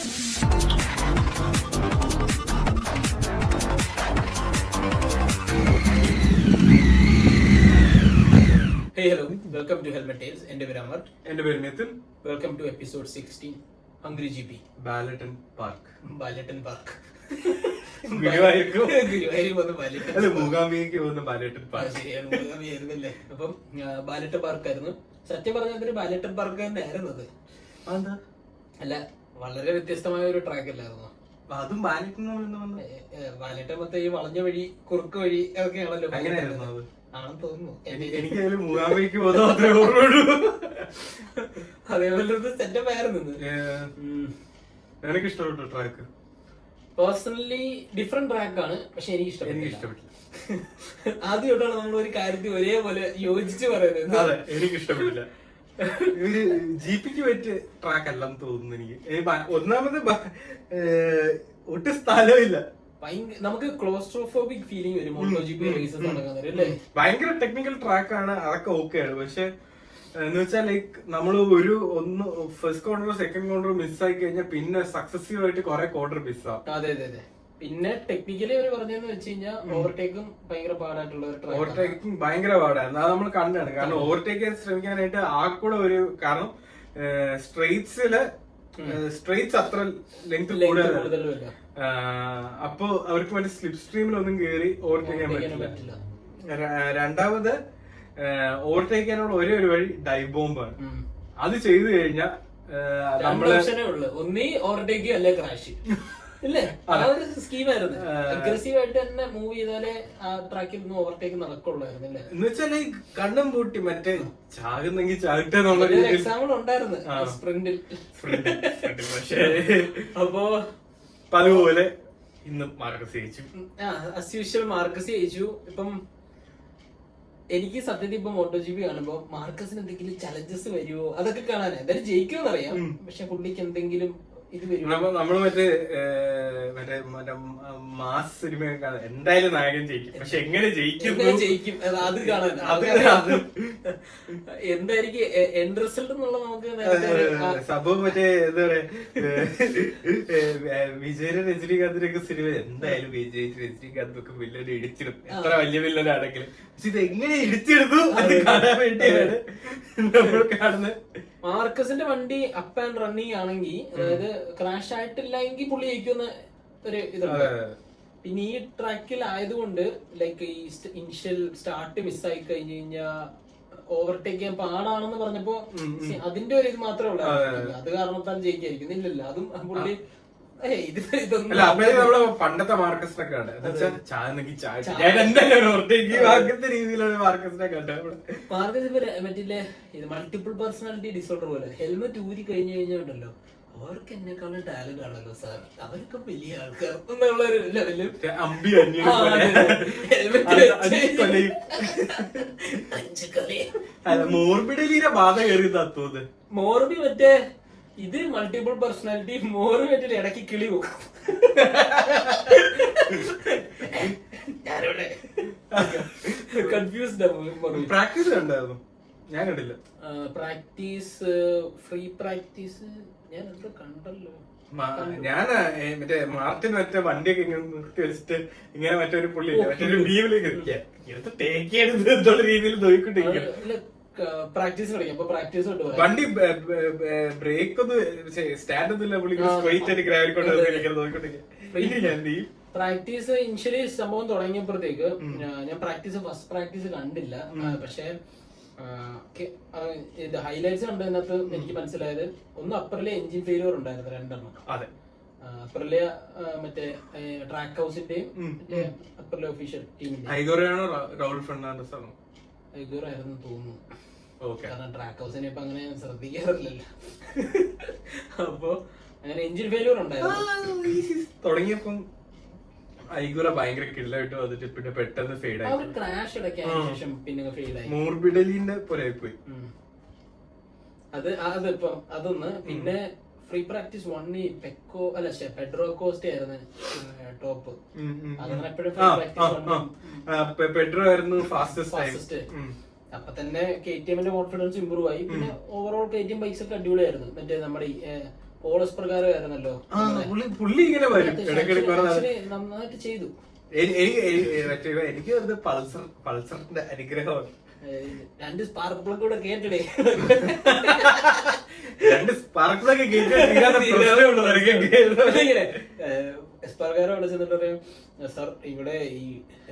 Hey, hello. Welcome to Helmet Tales. എന്റെ പേര് അമർ. എന്റെ പേര് Nithin. Welcome to episode 16. Hungry GP. Balaton park. Balaton park. Guruvayur വന്ന് ബാലറ്റൻ. അല്ല, മൂകാംബികയ്ക്ക് പോകുന്ന ബാലറ്റൻ പാർക്ക്. ശരിയാണ്, മൂകാംബികയായിരുന്നല്ലേ. അപ്പം ബാലറ്റൻ പാർക്കായിരുന്നു. സത്യം പറഞ്ഞാൽ ബാലറ്റൻ പാർക്ക് തന്നെ ആയിരുന്നു അത്. അല്ല, വളരെ വ്യത്യസ്തമായ ഒരു ട്രാക്ക് അല്ലായിരുന്നു അതും. ബാലറ്റൻ ബാലറ്റൻ മൊത്തം ഈ വളഞ്ഞ വഴി, കുറുക്ക് വഴി അതൊക്കെയാണല്ലോ. അങ്ങനെയായിരുന്നു അത് ആണെന്ന് തോന്നുന്നു. എനിക്ക് മൂകാംബികയ്ക്ക് പോകുന്ന മാത്രമേ ഓർമ്മയുള്ളൂ. അതേപോലെ സെറ്റപ്പ് ആയിരുന്നു. എനിക്ക് ഇഷ്ടപ്പെട്ടു ട്രാക്ക്. പേഴ്സണലി ഡിഫറെന്റ് ട്രാക്ക് ആണ്, പക്ഷെ എനിക്ക് ഇഷ്ടപ്പെട്ടില്ല. ആദ്യമായിട്ടാണ് നമ്മൾ ഒരു കാര്യത്തിൽ ഒരേപോലെ യോജിച്ച് പറയുന്നത്. അതെ, എനിക്ക് ഇഷ്ടപ്പെട്ടില്ല. ഒരു ജിപിക്ക് പറ്റിയ ട്രാക്ക് അല്ലെന്ന് തോന്നുന്നു എനിക്ക്. ഒന്നാമത് ഒട്ടും സ്ഥലമില്ല. നമുക്ക് ക്ലോസ്ട്രോഫോബിക് ഫീലിംഗ് വരും MotoGP റേസസ് നടക്കുന്നത് അല്ലേ. ഭയങ്കര ടെക്നിക്കൽ ട്രാക്കാണ്, അതൊക്കെ ഓക്കെയാണ്. പക്ഷെ എന്ന് വെച്ചാൽ ലൈക്ക് നമ്മൾ ഒന്ന് ഫസ്റ്റ് കോർണറോ സെക്കൻഡ് കോർണറോ മിസ്സായി കഴിഞ്ഞാൽ പിന്നെ സക്സസീവ് ആയിട്ട് കുറെ കോർണർ മിസ്സാവും. അതെ അതെ അതെ. പിന്നെ ടെക്നിക്കലി അവർ പറഞ്ഞതെന്ന് വെച്ച് കഴിഞ്ഞാൽ ഓവർടേക്കും ഭയങ്കര പാടായിട്ടുള്ള ഒരു ട്രാക്ക്. ഓവർടേക്കിംഗ് ഭയങ്കര പാടായിരുന്നു, അത് നമ്മൾ കണ്ടാണ്. കാരണം ഓവർടേക്ക് ചെയ്യാൻ ശ്രമിക്കാനായിട്ട് കൂടെ ഒരു കാരണം സ്ട്രെയിറ്റ്സ് അത്ര ലെങ്ത് കൂടുതലല്ല. അപ്പൊ അവർക്ക് വേണ്ടി സ്ലിപ്പ് സ്ട്രീമിലൊന്നും കയറി ഓവർടേക്ക് ചെയ്യാൻ പറ്റില്ല. രണ്ടാമത് ഓവർടേക്ക് ചെയ്യാനുള്ള ഒരേ ഒരു വഴി ഡൈവ് ബോംബാണ്. അത് ചെയ്തു കഴിഞ്ഞാൽ നമ്മള് ഒന്നീ ഓവർടേക്ക് അല്ലെ ക്രാഷ് ഇല്ലേ. ആ ഒരു സ്കീമായിരുന്നു. അഗ്രസീവ് ആയിട്ട് തന്നെ മൂവ് ചെയ്താലേ ആ ട്രാക്കിൽ നിന്ന് ഓവർടേക്ക് നടക്കുള്ളായിരുന്നു അല്ലേ. എന്ന് വെച്ചാൽ കണ്ണും പൂട്ടി മറ്റേ ചാകുന്നെങ്കിൽ ചാകട്ടെ എക്സാമ്പിൾ ഉണ്ടായിരുന്നു സ്പ്രിന്റിൽ. പക്ഷേ അപ്പോ അതുപോലെ ഇന്ന് മാർക്കസ് ജയിച്ചു. ആസ് യൂഷ്വൽ മാർക്കസ് ജയിച്ചു. ഇപ്പം എനിക്ക് സത്യത്തിൽ ഇപ്പൊ MotoGP കാണുമ്പോ മാർക്കസിന് എന്തെങ്കിലും ചലഞ്ചസ് വരുമോ അതൊക്കെ കാണാൻ. എന്തായാലും ജയിക്കുമെന്ന് അറിയാം, പക്ഷെ പുള്ളിക്ക് എന്തെങ്കിലും ഇത് വരും. നമ്മള് മറ്റേ മാസ് സിനിമയൊക്കെ കാണാൻ എന്തായാലും നായകൻ ജയിക്കും, പക്ഷെ എങ്ങനെ ജയിക്കും അത് കാണാൻ. എന്തായിരിക്കും എൻഡ് റിസൾട്ട് എന്നുള്ള നമുക്ക് സംഭവം മറ്റേ എന്താ പറയാ വിജയനും രജനീകാന്തിനൊക്കെ സിനിമ എന്തായാലും രജനീകാന്തൊക്കെ വില്ലനെ ഇടിച്ചിടും, എത്ര വലിയ വില്ലനാണെങ്കിലും. പക്ഷെ ഇത് എങ്ങനെ ഇടിച്ചെടുത്തു അത് കാണാൻ വേണ്ടിയാണ് നമ്മൾ കാണുന്നത്. മാർക്കസിന്റെ വണ്ടി അപ്പ് ആൻഡ് റണ്ണിങ് ആണെങ്കിൽ, അതായത് ക്രാഷ് ആയിട്ടില്ല എങ്കിൽ പുള്ളി ജയിക്കുന്ന ഒരു ഇതുണ്ട്. പിന്നെ ഈ ട്രാക്കിൽ ആയതുകൊണ്ട് ലൈക്ക് ഈ ഇനിഷ്യൽ സ്റ്റാർട്ട് മിസ്സായി കഴിഞ്ഞു കഴിഞ്ഞാൽ ഓവർടേക്ക് ചെയ്യാൻ പാടാണെന്ന് പറഞ്ഞപ്പോ അതിന്റെ ഒരു ഇത് മാത്രമേ ഉള്ളൂ. അത് കാരണത്താൽ ജയിക്കായിരിക്കും. ഇല്ലല്ല, അതും പുള്ളി നമ്മള് പണ്ടത്തെ മാർക്കസിനൊക്കെ ആണ് രീതിയിലുള്ള മാർക്കസിനെ കണ്ട. മാർക്കസ് മറ്റില്ലേ ഇത് മൾട്ടിപ്പിൾ പേഴ്സണാലിറ്റി ഡിസോർഡർ പോലെ ഹെൽമെറ്റ് ഊരി കഴിഞ്ഞു കഴിഞ്ഞുണ്ടല്ലോ, അവർക്ക് എന്നെക്കാളും ടാലന്റ് ആണല്ലോ സാർ, അവരൊക്കെ വലിയ ആൾക്കാർ എന്നുള്ള ഒരു ലെവല് മോർബിഡലിയുടെ ബാധ കയറിയതാ തോന്നുന്നത്. മോർബി മറ്റേ ഇത് മൾട്ടിപ്പിൾ പേഴ്സണാലിറ്റി, മോറ് മറ്റേ ഇടയ്ക്ക് കിളി പോകും. പ്രാക്ടീസ് കണ്ടായിരുന്നു, ഞാൻ കണ്ടില്ല. പ്രാക്ടീസ് ഫ്രീ പ്രാക്ടീസ് ഞാൻ എന്താ കണ്ടല്ലോ. ഞാൻ മറ്റേ മാർട്ടിൻ മറ്റേ വണ്ടിയൊക്കെ ഇങ്ങനെ നിർത്തി വെച്ചിട്ട് ഇങ്ങനെ മറ്റൊരു പുള്ളി മറ്റൊരു ബീവിലേക്ക് എന്നുള്ള രീതിയിൽ നോക്കിക്കൊണ്ടിരിക്കുക. പ്രാക്ടീസ് കളിക്കാം. അപ്പൊ പ്രാക്ടീസ് വണ്ടി ബ്രേക്ക് ഒന്നും സ്റ്റാൻഡ് ഒന്നുമില്ല, പുള്ളി സ്ട്രൈറ്റ് ആയിട്ട് ഗ്രാവിൽ കൊണ്ട് നോക്കിക്കൊണ്ടിരിക്കുക. പ്രാക്ടീസ് ഇനിഷ്യലി സംഭവം തുടങ്ങിയപ്പോഴത്തേക്ക് ഞാൻ ഫസ്റ്റ് പ്രാക്ടീസ് കണ്ടില്ല. പക്ഷെ ഇത് ഹൈലൈറ്റ്സ് കണ്ടതിനകത്ത് എനിക്ക് മനസ്സിലായത് ഒന്ന് അപ്പറിലെ എഞ്ചിൻ ഫെയിലിയർ ഉണ്ടായിരുന്നു, 2 എണ്ണം. അതെ, അപ്പറിലെ മറ്റേ ട്രാക്ക് ഹൗസിന്റെയും അപ്പറിലെ ഒഫീഷ്യൽ ടീമിന്റെ ആയിരുന്നു തോന്നുന്നു. കാരണം ട്രാക്ക് ഹൗസിനെ ഇപ്പൊ അങ്ങനെ ശ്രദ്ധിക്കാറില്ലല്ലോ. അപ്പൊ അങ്ങനെ എഞ്ചിൻ ഫെയിലിയർ ഉണ്ടായിരുന്നു. തുടങ്ങിയപ്പം ഐഗുറ ഭയങ്കര കിള്ളായിട്ട് വന്നിട്ട് പിന്നെ പെട്ടെന്ന് ഫെയ്ഡ് ആയി. ക്രാഷ് ഇടയ്ക്കായ ശേഷം പിന്നെ ഫെയ്ഡ് ആയി. മോർബിഡലിന്റെ പോലെ പോയി അതിപ്പം അതൊന്ന്. പിന്നെ ഫ്രീ പ്രാക്ടീസ് 1 പെക്കോ അല്ല പെഡ്രോ കോസ്റ്റ ആയിരുന്നു ടോപ്പ്. അങ്ങനെ എപ്പോഴും പെഡ്രോ ആയിരുന്നു ഫാസ്റ്റസ്റ്റ്. അപ്പൊ തന്നെ KTM കോൺഫിഡൻസ് ഇമ്പ്രൂവ് ആയി. പിന്നെ ഓവറോൾ KTM ബൈക്സ് ഒക്കെ അടിപൊളിയായിരുന്നു. മറ്റേ നമ്മുടെ പോളസ് പ്രകാരം ആയിരുന്നല്ലോ. പുള്ളി ഇങ്ങനെ വരും ഇടയ്ക്കിടയ്ക്ക്. നന്നായിട്ട് ചെയ്തു. എനിക്ക് പൾസറിന്റെ അനുഗ്രഹമാണ്. 2 സ്പാർക്ക് പ്ലഗ് കൂടെ കേട്ടിടേ. 2 സ്പാർക്ക് പ്ലഗ് എസ്പാർക്കാരെ അവിടെ ചെന്നിട്ട് പറയും, സാർ ഇവിടെ ഈ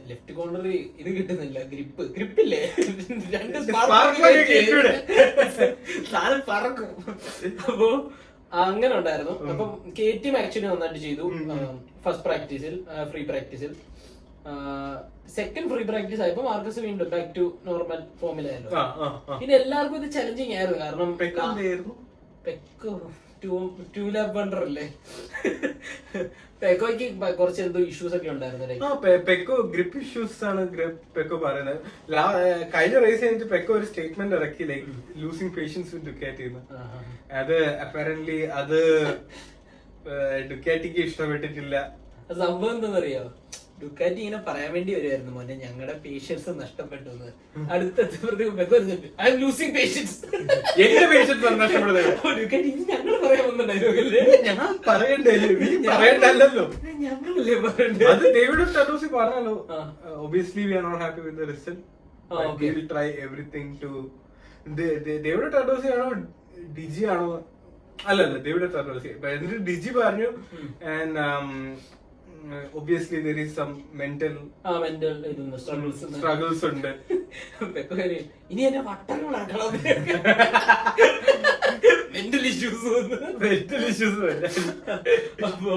ലെഫ്റ്റ് കോർണറിൽ ഇത് കിട്ടുന്നില്ല, ഗ്രിപ്പില്ലേ, 2 സാധനം പറക്കും. അപ്പോ അങ്ങനെ ഉണ്ടായിരുന്നു. അപ്പം KTM ആക്ച്വലി നന്നായിട്ട് ചെയ്തു ഫസ്റ്റ് പ്രാക്ടീസിൽ, ഫ്രീ പ്രാക്ടീസിൽ. സെക്കൻഡ് ഫ്രീ പ്രാക്ടീസ് ആയപ്പോ മാർക്കസ് വീണ്ടും ബാക്ക് ടു നോർമൽ ഫോമിലായിരുന്നു. പിന്നെ എല്ലാവർക്കും ഇത് ചലഞ്ചിങ് ആയിരുന്നു. കാരണം പെക്കോ 2 ലാപ്പ് വണ്ടർ അല്ലേ, പെക്കോയ്ക്ക് കുറച്ച് എന്തോ ഇഷ്യൂസ് ഒക്കെ ഉണ്ടായിരുന്നു. പെക്കോ ഗ്രിപ്പ് ഇഷ്യൂസ് ആണ് പെക്കോ പറയുന്നത്. കഴിഞ്ഞ റേസ് കഴിഞ്ഞിട്ട് പെക്കോ ഒരു സ്റ്റേറ്റ്മെന്റ് ഇറക്കി, ലൈക്ക് ലൂസിങ് പേഷ്യൻസ് വിത്ത് ഡുക്കാറ്റി. അത് അപ്പാരന്റ്ലി അത് ഡുക്കാറ്റിക്ക് ഇഷ്ടപ്പെട്ടിട്ടില്ല. സംഭവം എന്താണെന്നറിയോ, ഡുക്കാറ്റി ഇങ്ങനെ പറയാൻ വേണ്ടി വരുമായിരുന്നു, മോനെ ഞങ്ങളുടെ പേഷ്യൻസ് നഷ്ടപ്പെട്ടു എന്ന്. അടുത്ത ഐ എം ലൂസിങ് പേഷ്യൻസ്, എന്റെ പേഷ്യൻസ് നഷ്ടപ്പെടുന്നത് ഞങ്ങൾ പറയാൻ വന്ന ഡയലോഗല്ലേ, ഞാൻ പറയണ്ടല്ലോ, ഞങ്ങളല്ലേ പറയണ്ടേ. അത് ഡേവിഡ് ടഡോസി പറഞ്ഞല്ലോ, obviously we are not happy with the result, we will try everything to. David Tardozzi ആണോ ഡിജി ആണോ, അല്ലല്ല ഡേവിഡ് ടഡോസി. എന്നിട്ട് ഡിജി പറഞ്ഞു, and obviously there is some mental struggles ഉണ്ട്. ഇനി എന്നെ വട്ടങ്ങളാക്കണം, മെന്റൽ ഇഷ്യൂസ്. അപ്പോ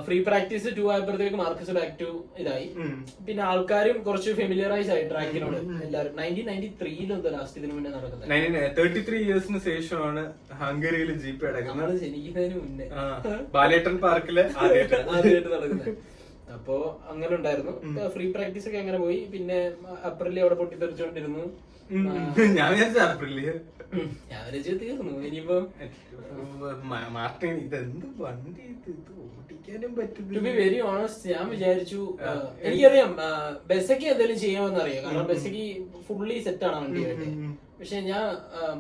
ഫ്രീ പ്രാക്ടീസ് 2 ആയപ്പോഴത്തേക്ക് മാർക്കസ് ബാക്ക് ടു ഇതായി. പിന്നെ ആൾക്കാരും കുറച്ച് ഫെമിലിയറൈസ് ആയി ട്രാക്കിനോട്. എല്ലാവരും 1993 ലാസ്റ്റ് ഇതിനു മുന്നേ നടക്കുന്നത്. 33 ഇയേഴ്സിന് ശേഷമാണ് ഹംഗറിയിൽ ജീപ്പ് നടക്കുന്നത്. ജനിക്കുന്നതിന് മുന്നേ ബാലേട്ടൻ പാർക്കില് ആദ്യമായിട്ട് നടക്കുന്നത്. അപ്പോ അങ്ങനെ ഉണ്ടായിരുന്നു. ഫ്രീ പ്രാക്ടീസ് ഒക്കെ അങ്ങനെ പോയി. പിന്നെ അപ്രിലിൽ അവിടെ പൊട്ടിത്തെറിച്ചോണ്ടിരുന്നു. ഞാൻ തീർന്നു. ഇനിയിപ്പോ മാർട്ടിൻ ഇതെന്ത് വണ്ടി, ഓടിക്കാനും പറ്റും. ടു ബി വെരി ഓണസ്റ്റ്, ഞാൻ വിചാരിച്ചു, എനിക്കറിയാം ബെസയ്ക്ക് എന്തെങ്കിലും ചെയ്യാമെന്ന് അറിയാം, കാരണം ബെസയ്ക്ക് ഫുള്ളി സെറ്റ് ആണ് വണ്ടിയായിട്ട്. പക്ഷെ ഞാൻ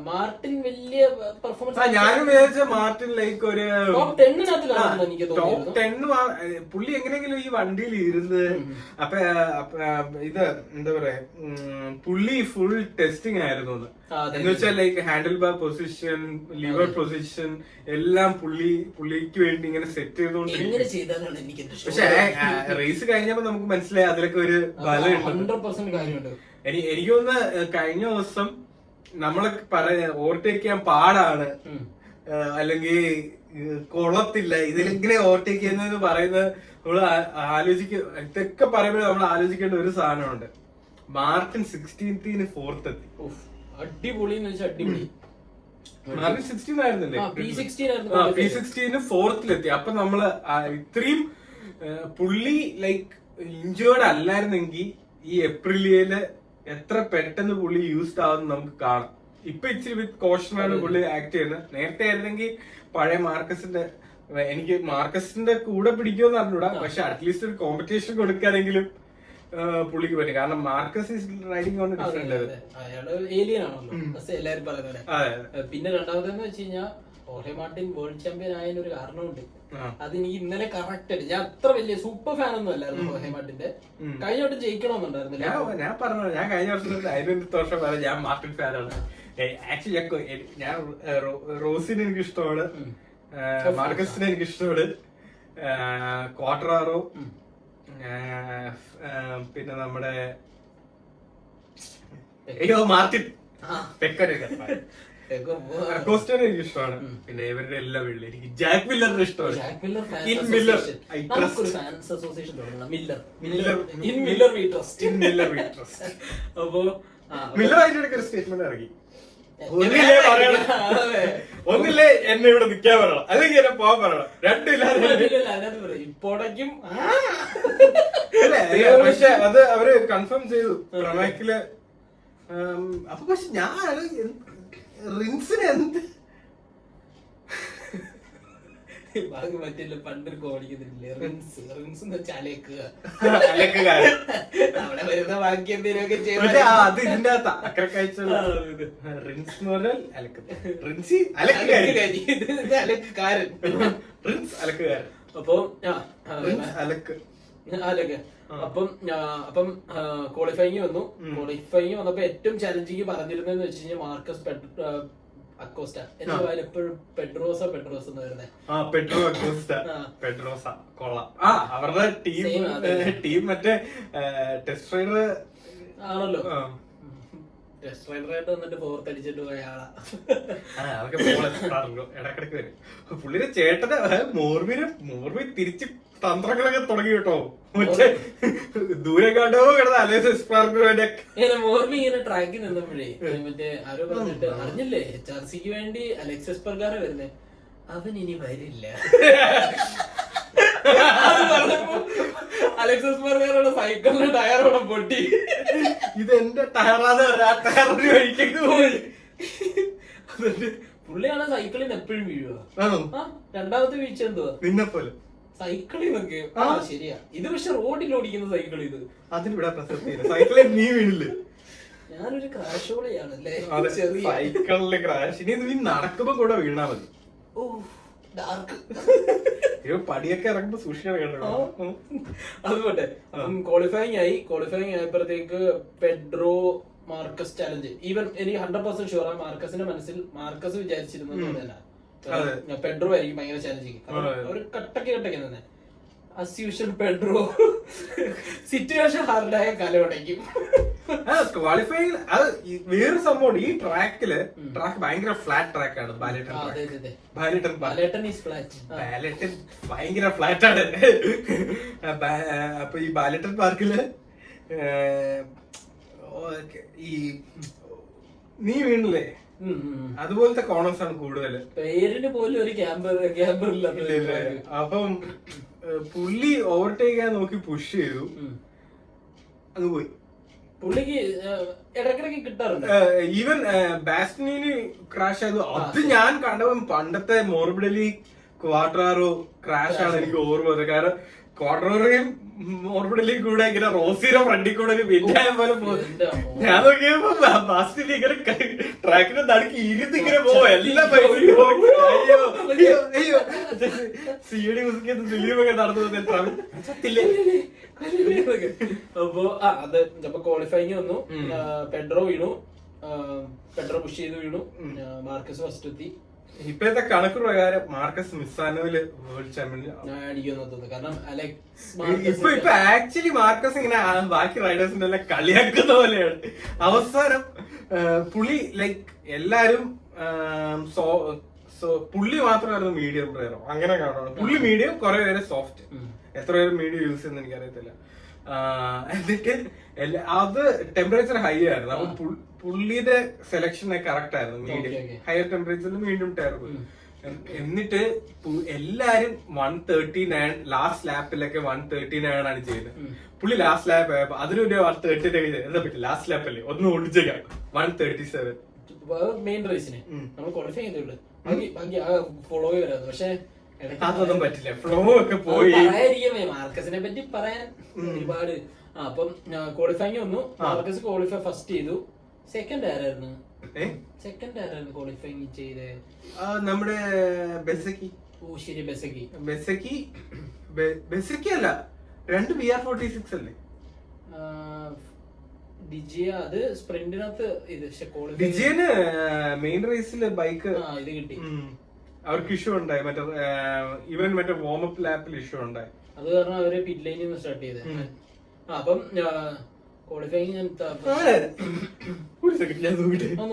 മാർട്ടിൻ വലിയ പെർഫോമൻസ്, ഞാനും വിചാരിച്ച മാർട്ടിൻ ലൈക്ക് ഒരു ടോപ്പ് 10 എനിക്ക് ടോപ്പ് 10 പുള്ളി എങ്ങനെയെങ്കിലും ഈ വണ്ടിയിൽ ഇരുന്ന്. അപ്പൊ ഇത് എന്താ പറയാ, പുള്ളി ഫുൾ ടെസ്റ്റിംഗ് ആയിരുന്നു എന്ന് വെച്ചാൽ like handle bar position, liver position എല്ലാം പുള്ളിക്ക് വേണ്ടി ഇങ്ങനെ സെറ്റ് ചെയ്തുകൊണ്ട്. പക്ഷെ റേസ് കഴിഞ്ഞപ്പോ നമുക്ക് മനസ്സിലായി അതിലൊക്കെ ഒരു ബലം. എനിക്ക് തോന്നുന്നു കഴിഞ്ഞ ദിവസം നമ്മളൊക്കെ ഓവർടേക്ക് ചെയ്യാൻ പാടാണ്, അല്ലെങ്കിൽ കൊള്ളത്തില്ല, ഇതിലെങ്ങനെ ഓവർടേക്ക് ചെയ്യുന്നതെന്ന് പറയുന്നത് നമ്മള് ഇതൊക്കെ പറയുമ്പോൾ നമ്മൾ ആലോചിക്കേണ്ട ഒരു സാധനമുണ്ട്. മാർട്ടിൻ 16th 4th എത്തി. അടിപൊളി എന്ന് വെച്ചാൽ അടിപൊളി. മാർട്ടിൻ 16 ആയിരുന്നില്ലേ, P16 4th അപ്പൊ നമ്മള് ഇത്രയും പുള്ളി ലൈക്ക് ഇഞ്ചേർഡ് അല്ലായിരുന്നെങ്കിൽ ഈ ഏപ്രിലില് എത്ര പെട്ടെന്ന് പുള്ളി യൂസ്ഡ് ആവുന്ന നമുക്ക് കാണാം. ഇപ്പൊ ഇച്ചിരി വിത്ത് കോഷനാണ് പുള്ളി ആക്ട് ചെയ്യുന്നത്. നേരത്തെ ആയിരുന്നെങ്കിൽ പഴയ എനിക്ക് മാർക്കസിന്റെ കൂടെ പിടിക്കുമെന്ന് അറിഞ്ഞൂടാ, പക്ഷെ അറ്റ്ലീസ്റ്റ് ഒരു കോമ്പറ്റീഷൻ കൊടുക്കാനെങ്കിലും പുള്ളിക്ക് പറ്റും. കാരണം Marcus is riding on different level. എല്ലാരും പറയുന്നത്. പിന്നെ രണ്ടാമതെന്ന് വെച്ച് കഴിഞ്ഞാൽ ഹോർഹെ മാർട്ടിൻ വേൾഡ് ചാമ്പ്യൻ ആയതിന് ഒരു കാരണമുണ്ട്. അതെനിക്ക് ഇന്നലെ കറക്റ്റ് ആയിട്ട്, ഞാൻ അത്ര വലിയ സൂപ്പർ ഫാൻ ഒന്നും അല്ലായിരുന്നു ഹോർഹെ മാർട്ടിന്റെ. കഴിഞ്ഞ വട്ടം ജയിക്കണമെന്നുണ്ടായിരുന്നില്ല. ഞാൻ പറഞ്ഞു, ഞാൻ കഴിഞ്ഞ വർഷം പറഞ്ഞു ഞാൻ മാർട്ടിൻ ഫാനാണ്. ആക്ച്വലി ഞാൻ റോസിനെ എനിക്ക് ഇഷ്ടമാണ്, മാർക്കസിനെ എനിക്ക് ഇഷ്ടമാണ്, ക്വാട്രാറോ, പിന്നെ നമ്മുടെ മാർട്ടിൻ പെക്കനൊക്കെ അക്കോസ്റ്റനെ എനിക്ക് ഇഷ്ടമാണ്. പിന്നെ ഇവരുടെ എല്ലാ വീട്ടിലും എനിക്ക് ജാക്ക് മില്ലറിനെ ഇഷ്ടമാണ്. അപ്പോ മില്ലർ അതിന്റെ ഒരു സ്റ്റേറ്റ്മെന്റ് ഇറങ്ങി, ഒന്നില്ലേ എന്നെ ഇവിടെ നിൽക്കാൻ പറയണം, അല്ലെങ്കിൽ എന്നെ പോകാൻ പറയണം, രണ്ടില്ലാതെ. പക്ഷെ അത് അവര് കൺഫേം ചെയ്തു പ്രമാക്കില്. അപ്പൊ പക്ഷെ ഞാൻ റിൻസിന് എന്ത് ബാക്കി മറ്റില്ല പണ്ടൊരു കോടിക്കുന്നില്ലേ റിൻസ് എന്ന് വെച്ചാൽ അലക്കുക അലക്കുകാരൻ. അവിടെ വരുന്ന ബാക്കി എന്തെങ്കിലുമൊക്കെ പക്ഷെ അത് ഇതിന്റെ അകത്താ അക്കരെ കാഴ്ച റിൻസ് എന്ന് പറഞ്ഞാൽ അലക്കുന്നത്, റിൻസി അലക്കുകാരി, അലക്കുകാരൻ, റിൻസ് അലക്കുകാരൻ. അപ്പൊ അലക്ക് അലക്ക് അപ്പം ക്വാളിഫൈങ് വന്നു. ക്വാളിഫൈങ് വന്നപ്പോ ഏറ്റവും ചാലഞ്ചിങ് പറഞ്ഞിരുന്നെന്ന് വെച്ച് കഴിഞ്ഞാൽ മാർക്കസ് അക്കോസ്റ്റ. എന്റെ വായിൽ എപ്പോഴും പെഡ്രോസ എന്ന് വരുന്നത്. പെഡ്രോ അക്കോസ്റ്റ, പെഡ്രോസ കൊള്ളാം. അവരുടെ ടീം മറ്റേ ടെസ്റ്റ് റൈഡർ ആണല്ലോ. ടെസ്റ്റ് റൈഡറായിട്ട് വന്നിട്ട് ഫോർത്ത് അടിച്ചിട്ട് പോയ ആളാ. അതൊക്കെ ഇടക്കിടക്ക് വരും. പുള്ളിയുടെ ചേട്ടന്റെ മോർബി തിരിച്ച് തന്ത്രങ്ങളൊക്കെ തുടങ്ങി കേട്ടോ. മറ്റേ ദൂരെ കണ്ടോ കിടന്ന അലക്സ് മോർബി ഇങ്ങനെ ട്രാക്കിൽ നിന്നപ്പോഴേ മറ്റേ ആരോ പറഞ്ഞിട്ട് അറിഞ്ഞില്ലേ HRCക്ക് വേണ്ടി അലക്സ് എസ്പർഗാരെ വരുന്നേ, അവൻ ഇനി വരില്ല. അലക്സ് എസ്പർഗാരുടെ സൈക്കിളിന്റെ ടയറോടെ പൊട്ടി. ഇത് എന്റെ ടയറാന്ന് ടയറിന് കഴിക്കുന്നു പോയി. പുള്ളിയാണ് സൈക്കിളിൽ നിന്ന് എപ്പോഴും വീഴുക. രണ്ടാമത്തെ വീഴ്ച എന്തുവാ നിന്നെപ്പോലെ സൈക്കിളിൽ നിന്നൊക്കെ. ശരിയാ, ഇത് പക്ഷെ റോഡിൽ ഓടിക്കുന്ന സൈക്കിൾ. ഇത് അതിലിവിടെ പ്രസക്തി സൈക്കിളിൽ നീ വീണില്ലേ. ഞാനൊരു ക്രാഷോളെയാണല്ലേ സൈക്കിളിലെ ക്രാഷ്. ഇനി നീ നടക്കുമ്പോ കൂടെ വീണാ മതി. ഓ ഡാർക്ക് പടിയൊക്കെ ഇറങ്ങുമ്പോ സൂക്ഷിക്കണം. അതുകൊണ്ട് ക്വാളിഫയിങ് ആയപ്പോഴത്തേക്ക് പെഡ്രോ മാർക്കസ് ചാലഞ്ച്. ഈവൻ എനിക്ക് 100% ഷുവർ ആണ് മാർക്കസിന്റെ മനസ്സിൽ മാർക്കസ് വിചാരിച്ചിരുന്നതല്ല പെഡ്രോ ആയിരിക്കും ഭയങ്കര ചാലഞ്ചിങ്. ഒരു കട്ടക്ക് തന്നെ as usual പെഡ്രോ സിറ്റുവേഷൻ ഹാർഡായ കലവടയ്ക്കും. ക്വാളിഫൈങ് അത് വേറെ സംഭവം. ഈ ട്രാക്ക് ഭയങ്കര ഫ്ലാറ്റ് ട്രാക്ക് ആണ്. ബാലറ്റൺ ഭയങ്കര ഫ്ലാറ്റ് ആണ്. അപ്പൊ ഈ ബാലറ്റൺ പാർക്കില് ഈ നീ വീണില്ലേ അതുപോലത്തെ കോർണേഴ്സ് ആണ് കൂടുതൽ. പേരിന് പോലും ഒരു ക്യാമ്പർ ഇല്ല. അപ്പം പുള്ളി ഓവർടേക്ക് ചെയ്യാൻ നോക്കി പുഷ് ചെയ്തു, അത് പോയി. പുള്ളിക്ക് ഇടക്കിടക്ക് കിട്ടാറുണ്ട്. ഈവൻ ബാസ്റ്റിനി ക്രാഷ് ആയത് അത് ഞാൻ കണ്ടവൻ പണ്ടത്തെ മോർബിഡലി ക്വാഡ്രാറോ ക്രാഷ് ആണ് എനിക്ക് ഓർമ്മ വന്നത്. കാരണം ക്വാഡ്രോറയും മോർബിഡലിയും കൂടെ ഇങ്ങനെ റോസിയുടെ ഫ്രണ്ടിൽ കൂടെ ഒരു വിന്യായം പോലെ പോകും. ഞാൻ നോക്കിയപ്പോ ബാസ്റ്റിനി ഇങ്ങനെ ട്രാക്കിന്റെ നടുക്ക് ഇരുന്ന് ഇങ്ങനെ പോവാ. എല്ലാ സിയുടെ ദിലീപൊക്കെ നടന്നു. അപ്പൊ അപ്പൊ ക്വാളിഫൈങ് വന്നു. പെഡ്രോ വീണു, പെഡ്രോ പുഷ് ചെയ്ത് വീണു, മാർക്കസ് ഫസ്റ്റ് എത്തി. ഇപ്പോഴത്തെ കണക്ക് പ്രകാരം മാർക്കസ് മിസാനോയില് വേൾഡ് ചാമ്പ്യൻ അടിക്കുമെന്ന്. കാരണം ഇപ്പൊ ആക്ച്വലി മാർക്കസ് ഇങ്ങനെ ബാക്കി റൈഡേഴ്സിന്റെ എല്ലാം കളിയാക്കുന്ന പോലെയാണ്. അവസാനം പുള്ളി ലൈക്ക് എല്ലാരും പുള്ളി മാത്രമായിരുന്നു മീഡിയം പ്ലെയറോ അങ്ങനെ കാണണം. പുള്ളി മീഡിയം, കുറെ പേര് സോഫ്റ്റ്. എത്ര പേര് മീഡിയം യൂസ് ചെയ്യുന്ന എനിക്കറിയത്തില്ല. എന്നിട്ട് അത് ടെമ്പറേച്ചർ ഹൈ ആയിരുന്നു. അപ്പൊ പുള്ളിയുടെ സെലക്ഷൻ കറക്റ്റ് ആയിരുന്നു. മീഡിയം ഹയർ ടെമ്പറേച്ചറിൽ വീണ്ടും ടയർ പോയി. എന്നിട്ട് എല്ലാരും 139 ലാസ്റ്റ് ലാപ്പിലൊക്കെ 139 ആണ് ചെയ്യുന്നത്. പുള്ളി ലാസ്റ്റ് ലാപ്പ് ആയപ്പോ അതിലൊരു 139 എന്താ പറ്റില്ല, ലാസ്റ്റ് ലാപ്പ് അല്ലേ ഒന്ന് ഓടിച്ചേക്കാം 137 മെയിൻ റേസിന് നമ്മൾ ക്വാളിഫൈ ചെയ്തുള്ളൂ. ഫോളോ വരാது. പക്ഷെ അതൊന്നും പറ്റില്ല, ഫ്ലോ ഒക്കെ പോയി. മാർക്കസിനെ പറ്റി പറയാൻ ഒരുപാട്. അപ്പം ക്വാളിഫൈങ് വന്നു. മാർക്കസ് ക്വാളിഫൈ ഫസ്റ്റ് ചെയ്തു. സെക്കൻഡ് ആരായിരുന്നു ക്വാളിഫൈങ് ചെയ്തേ? നമ്മുടെ ബെസക്കി. ഓ ശരി, ബെസക്കി അല്ല, 2 BR46 അല്ലേ ഡിജിയ. അത് സ്പ്രിന്റിനകത്ത് ഇത്. ഡിജിയന് മെയിൻ റേസില് ബൈക്ക് ഇത് കിട്ടി. അവർക്ക് ഇഷ്യൂ ഉണ്ടായി. ഇവൻ മറ്റേ വാർമപ്പ് ലാപ്പിൽ ഇഷ്യൂ ഉണ്ടായി. അത് കാരണം അവര് പിറ്റ് ലൈനിൽ നിന്ന് സ്റ്റാർട്ട് ചെയ്തത്. അപ്പം ക്വാളിഫൈങ് ഞാൻ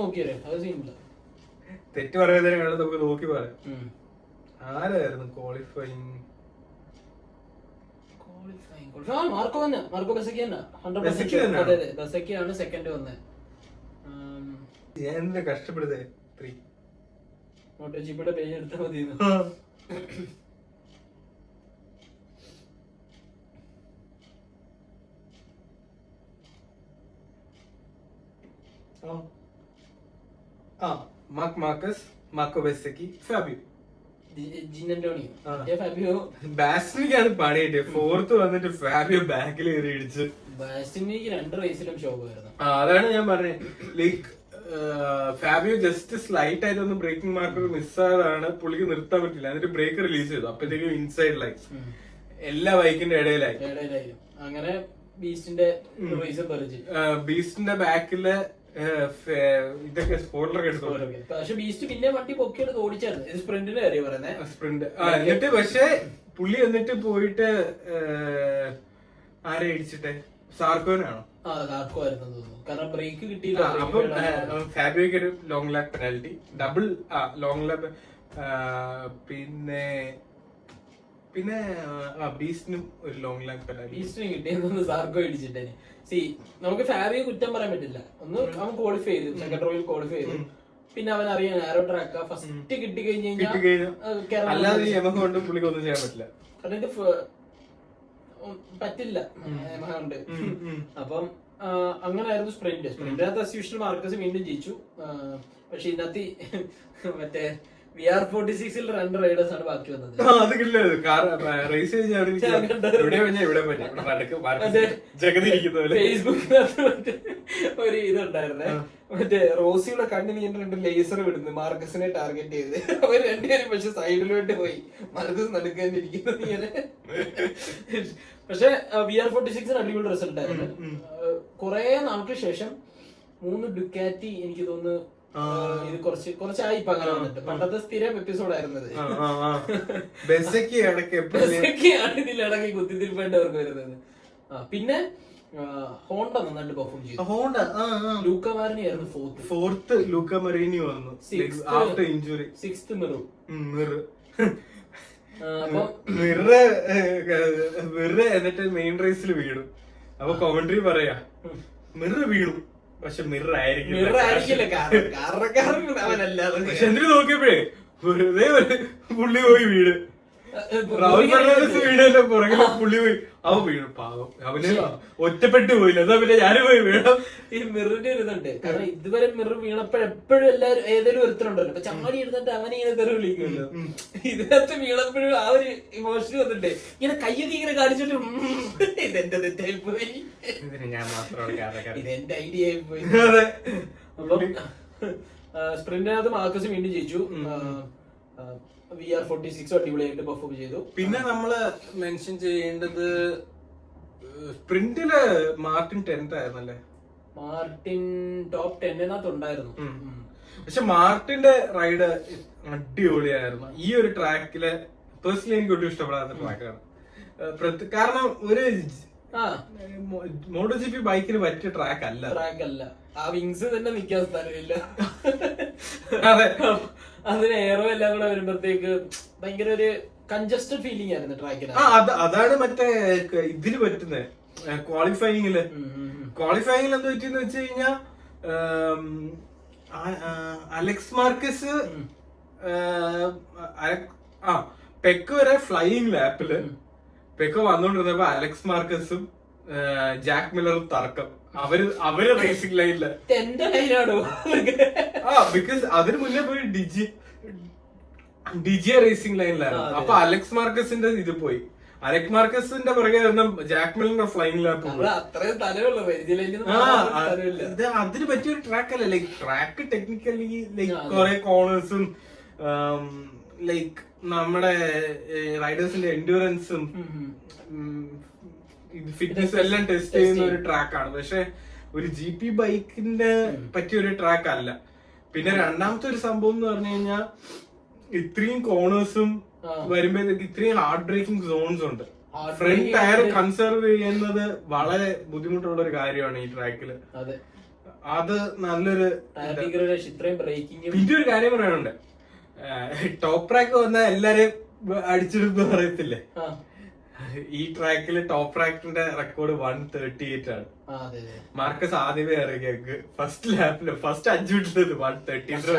നോക്കിയേ, അത് സീനില്ല. തെറ്റ് പറയുന്നതിനെ നമുക്ക് നോക്കി പറയാം. ആരായിരുന്നു ക്വാളിഫൈങ്? മാർക്കോ ബെസക്കി തന്നെ 100%. അതെ ബെസക്കിയാണ് സെക്കൻഡ് വന്നത്. ഞാൻ കഷ്ടപ്പെടുത്തേ മോട്ടോജിപ്പിയുടെ പേജ് എടുത്താൽ മതി. Marc Marquez, Marco Bezzecchi, Fabio. Giannantonio Fabio ബാസ്റ്റിനിക്കാണ് പണി കിട്ടിയത്. ഫോർത്ത് വന്നിട്ട് ഫാബിയോ ബാക്കിൽ കയറി ഇടിച്ച്. ബാസ്റ്റിനിക്ക് 2 റേസിലും ശോഭമായിരുന്നു. അതാണ് ഞാൻ പറഞ്ഞത്. ലൈക്ക് ഫാബിയോ ജസ്റ്റ് സ്ലൈറ്റ് ആയിട്ട് ഒന്ന് ബ്രേക്കിംഗ് മാർക്കർ മിസ്സായതാണ്, പുള്ളിക്ക് നിർത്താൻ പറ്റില്ല. എന്നിട്ട് ബ്രേക്ക് റിലീസ് ചെയ്തു. അപ്പഴത്തേക്കും ഇൻസൈഡിലായി, എല്ലാ ബൈക്കിന്റെ ഇടയിലായി. അങ്ങനെ ബീസ്റ്റിന്റെ റേസ് തെറിച്ച് ബീസ്റ്റിന്റെ ബാക്കില് ഇതൊക്കെ സ്പോയിലറൊക്കെ എടുത്തു. പക്ഷെ ബീസ്റ്റ് പിന്നെ വണ്ടി പൊക്കിയെടുത്ത് ഓടിച്ചായിരുന്നു. സ്പ്രിന്റിന്റെ കാര്യം പറയുന്നത്. സ്പ്രിന്റ് എന്നിട്ട് പക്ഷെ പുള്ളി എന്നിട്ട് പോയിട്ട് ആരെ ഇടിച്ചിട്ടെ, സാർക്കോനാണോ? കാരണം ബ്രേക്ക് കിട്ടിയില്ല. അപ്പം ഫാബിയോക്ക് ഒരു long lap penalty, double long lap. പിന്നെ പിന്നെ ബീസ്റ്റിനും ഒരു ലോങ് ലാപ്പ് പെനാൽറ്റി. ബീസ്റ്റിന് കിട്ടിയെന്ന് സാർക്കോ ഇടിച്ചിട്ടേ. നമുക്ക് ഫാബിയെ കുറ്റം പറയാൻ പറ്റില്ല. ഒന്ന് അവൻ ക്വാളിഫൈ ചെയ്തു, സെക്കൻഡ് റോയിൽ ക്വാളിഫൈ ചെയ്തു. പിന്നെ അവൻ അറിയാൻ ആരോ ട്രാക്ക ഫസ്റ്റ് കിട്ടി കഴിഞ്ഞാൽ അല്ലാതെ യമഹ കൊണ്ട് പുള്ളിക്ക് ഒന്നും ചെയ്യാൻ പറ്റില്ല. പറ്റില്ല കൊണ്ട്. അപ്പം അങ്ങനായിരുന്നു സ്പ്രിന്റ്. സ്പ്രിന്റിനകത്ത് അസ്യൂഷണൽ മാർക്കസ് വീണ്ടും ജയിച്ചു. പക്ഷെ ഇതിനകത്ത് മറ്റേ VR46 2 റൈഡേഴ്സ് ആണ് ബാക്കി വന്നത്. ഫേസ്ബുക്കിനകത്ത് ഒരു ഇതുണ്ടായിരുന്നേ, മറ്റേ റോസിയുടെ കണ്ണിന് ഇങ്ങനെ 2 ലേസർ വിടുന്നു മാർക്കസിനെ ടാർഗറ്റ് ചെയ്ത്. അവർ രണ്ടുപേരും പക്ഷെ സൈഡിലോട്ട് പോയി, മാർക്കസ് നടുക്കാനിരിക്കുന്നത് ഇങ്ങനെ. പക്ഷെ VR46 അടിപൊളി റിസൾട്ട് ആയിരുന്നു. കുറെ നാൾക്ക് ശേഷം 3 ഡുക്കാറ്റി എനിക്ക് തോന്നുന്നു. ഇത് കുറച്ചായി ഇപ്പൊ അങ്ങനെ വന്നിട്ട്. പണ്ടത്തെ സ്ഥിരം എപ്പിസോഡ് ആയിരുന്നത്. ഇതിലിടക്കി കുത്തിത്തിരിപ്പേണ്ടവർക്ക് വരുന്നത്. പിന്നെ ഹോണ്ട നന്നായിട്ട് പെർഫോം ചെയ്തു. ഹോണ്ട ലൂക്ക മാരിനി ആയിരുന്നു ഫോർത്ത്. ലൂക്ക മറീനി വന്നു ആഫ്റ്റർ ഇഞ്ചുറി. 6th മിറു. മിറ എന്നിട്ട് മെയിൻ റേസിൽ വീണു. അപ്പൊ കോമന്ററി പറയാ, മിറ വീണു പക്ഷെ മിറർ ആയിരിക്കില്ല. പക്ഷെ എന്തിനു നോക്കിയപ്പോഴേ വെറുതെ പുള്ളി പോയി വീട്. രാഹുൽ ഫെർണാണ്ടസ് വീടല്ലേ പുറകില് പുള്ളി പോയി, അവൻ വീണു. പാവം, അവന് ഒറ്റപ്പെട്ടു പോയില്ല. എന്നാ പിന്നെ ഞാനും പോയി വീണു. ഈ മിറിന്റെ ഒരു ഇതുണ്ട്. കാരണം ഇതുവരെ മിറർ വീണപ്പോഴെപ്പോഴും എല്ലാരും ഏതെങ്കിലും ഒരുത്തരുണ്ടല്ലോ, ഇപ്പൊ ചാടി എടുത്തിട്ട് അവനിങ്ങനെ തെറി വിളിക്കുമല്ലോ. ഇതിനകത്ത് വീണപ്പോഴും ആ ഒരു ഇമോഷൻ വന്നിട്ട് ഇങ്ങനെ കയ്യൊക്കെ ഇങ്ങനെ കാണിച്ചിട്ട് ഇതെന്റെ തെറ്റായി പോയി, ഞാൻ മാത്രം ഇതെന്റെ ഐഡിയ ആയി പോയി. അപ്പം സ്പ്രിന്റിനകത്ത് മാർക്കസ് വീണ്ടും ജയിച്ചു. VR46 അടിപൊളിയായിട്ട് പെർഫോം ചെയ്തു. പിന്നെ നമ്മള് മെൻഷൻ ചെയ്യേണ്ടത് സ്പ്രിന്റില് മാർട്ടിൻ 10th ആയിരുന്നല്ലേ. മാർട്ടിൻ ടോപ്പ് 10 ഉണ്ടായിരുന്നു. പക്ഷെ മാർട്ടിന്റെ റൈഡ് അടിപൊളിയായിരുന്നു. ഈ ഒരു ട്രാക്കില് പേഴ്സണലി എനിക്ക് ഒട്ടും ഇഷ്ടപ്പെടാത്ത ട്രാക്കാണ്. കാരണം ഒരു മോട്ടോ GP ബൈക്കിന് പറ്റിയ ട്രാക്ക് അല്ല. ആ വിങ്സ് തന്നെ നിൽക്കാൻ സ്ഥലമില്ല. അതെ, അതിന് എയറോ എല്ലാം കൂടെ വരുമ്പോഴത്തേക്ക് ഭയങ്കര ഒരു കൺജസ്റ്റഡ് ഫീലിംഗ് ആയിരുന്നു ട്രാക്കിന്. അതാണ് മറ്റേ ഇതിന് പറ്റുന്നത്. ക്വാളിഫയിങ്ങില് എന്താ പറ്റിയെന്ന് വെച്ച് കഴിഞ്ഞാ അലക്സ് മാർക്കസ് പെക്കോ വരെ ഫ്ലൈയിങ് ലാപ്പില് പെക്കോ വന്നോണ്ടിരുന്നപ്പോ അലക്സ് മാർക്കസും ജാക്ക് മില്ലറും തർക്കം. അവര് റേസിംഗ് ലൈനില് എന്റെ ലൈനാണോ? ബിക്കോസ് അതിന് മുന്നേ പോയി ഡിജിയ റേസിംഗ് ലൈനിലായിരുന്നു. അപ്പൊ അലക്സ് മാർക്കസിന്റെ ഇത് പോയി. അലക്സ് മാർക്കസിന്റെ പുറകെ ജാക്ക് മില്ലറിന്റെ ഫ്ലൈയിങ് ലാപ്പ്. ഇത് അതിന് പറ്റിയൊരു ട്രാക്ക് അല്ല. ലൈക്ക് ട്രാക്ക് ടെക്നിക്കലി ലൈക്ക് കുറെ കോർണേഴ്സും ലൈക്ക് നമ്മുടെ റൈഡേഴ്സിന്റെ എൻഡ്യൂറൻസും ഫിറ്റ്നസ് എല്ലാം ടെസ്റ്റ് ചെയ്യുന്ന ഒരു ട്രാക്കാണ്. പക്ഷെ ഒരു GP ബൈക്കിന്റെ പറ്റിയ ഒരു ട്രാക്ക് അല്ല. പിന്നെ രണ്ടാമത്തെ ഒരു സംഭവം എന്ന് പറഞ്ഞു കഴിഞ്ഞാൽ ഇത്രയും കോർണേഴ്സും വരുമ്പോഴത്തേക്ക് ഇത്രയും ഹാർഡ് ബ്രേക്കിംഗ് സോൺസ് ഉണ്ട്. ഫ്രണ്ട് ടയർ കൺസർവ് ചെയ്യുന്നത് വളരെ ബുദ്ധിമുട്ടുള്ള ഒരു കാര്യമാണ് ഈ ട്രാക്കില്. അത് നല്ലൊരു പിന്നെ ഒരു കാര്യം പറയാനുണ്ട്. ടോപ്പ് ട്രാക്ക് വന്നാൽ എല്ലാരെയും അടിച്ചിടുന്ന പറയത്തില്ലേ, ഈ ട്രാക്കില് ടോപ്പ് ട്രാക്കിന്റെ റെക്കോർഡ് 138 ആണ്. മാർക്കസ് ആദ്യമേ ഇറങ്ങിയ ഫസ്റ്റ് ലാപ്പില് ഫസ്റ്റ് 5 മിനിറ്റില് 130.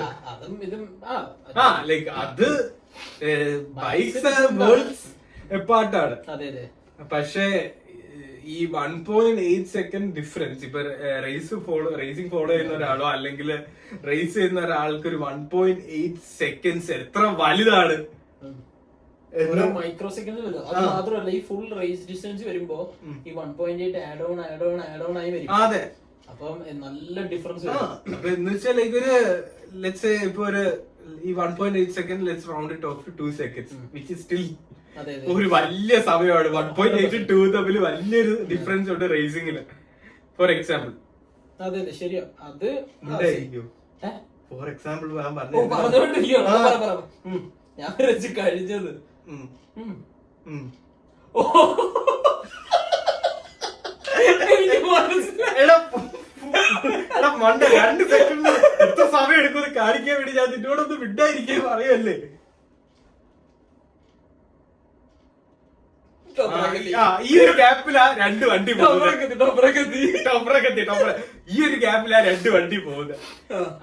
ലൈക്ക് അത് ബൈക്സ് വേൾഡ്സ് എപ്പാർട്ടാണ്. പക്ഷെ ഈ 1.8 സെക്കൻഡ് ഡിഫറൻസ് ഇപ്പൊ റേസിംഗ് ഫോളോ ചെയ്യുന്ന ഒരാളോ അല്ലെങ്കിൽ റേസ് ചെയ്യുന്ന ഒരാൾക്ക് ഒരു 1.8 സെക്കൻഡ്സ് എത്ര വലുതാണ്. മൈക്രോ സെക്കൻഡ് വരും. അത് മാത്രമല്ല ഈ ഫുൾ റേസ് ഡിസ്റ്റൻസ് വരുമ്പോ ഈ 1.8 ആഡ് ഓൺ ആയി വരും. അതെ, അപ്പം നല്ല ഡിഫറൻസ് വരും. അപ്പൊ എന്ന് വെച്ചാൽ ഒരു ലെറ്റ്സ് ഇപ്പൊ ഒരു ഈ 1.8 second let's round it of two 2 seconds which is still ഒരു വലിയ സമയമാണ്. 1.8 2 തമ്മിൽ വലിയൊരു ഡിഫറൻസ് ഉണ്ട് റേസിംഗില്, ഫോർ എക്സാമ്പിൾ. അതെ അതെ ശരിയാ. അത് ഫോർ എക്സാമ്പിൾ ഞാൻ വെച്ച് കഴിഞ്ഞത് മണ്ട 2 സെക്കൻഡ് എത്ര സമയം എടുക്കും കാണിക്കാൻ വേണ്ടി ഞാൻ നിന്നോടൊന്ന് വിടാതിരിക്കാൻ പറയല്ലേ. ഈ ഒരു ഗ്യാപ്പിലാ 2 വണ്ടി പോകുന്നത്. ഈ ഒരു ഗ്യാപ്പിലാ 2 വണ്ടി പോകുന്നത്.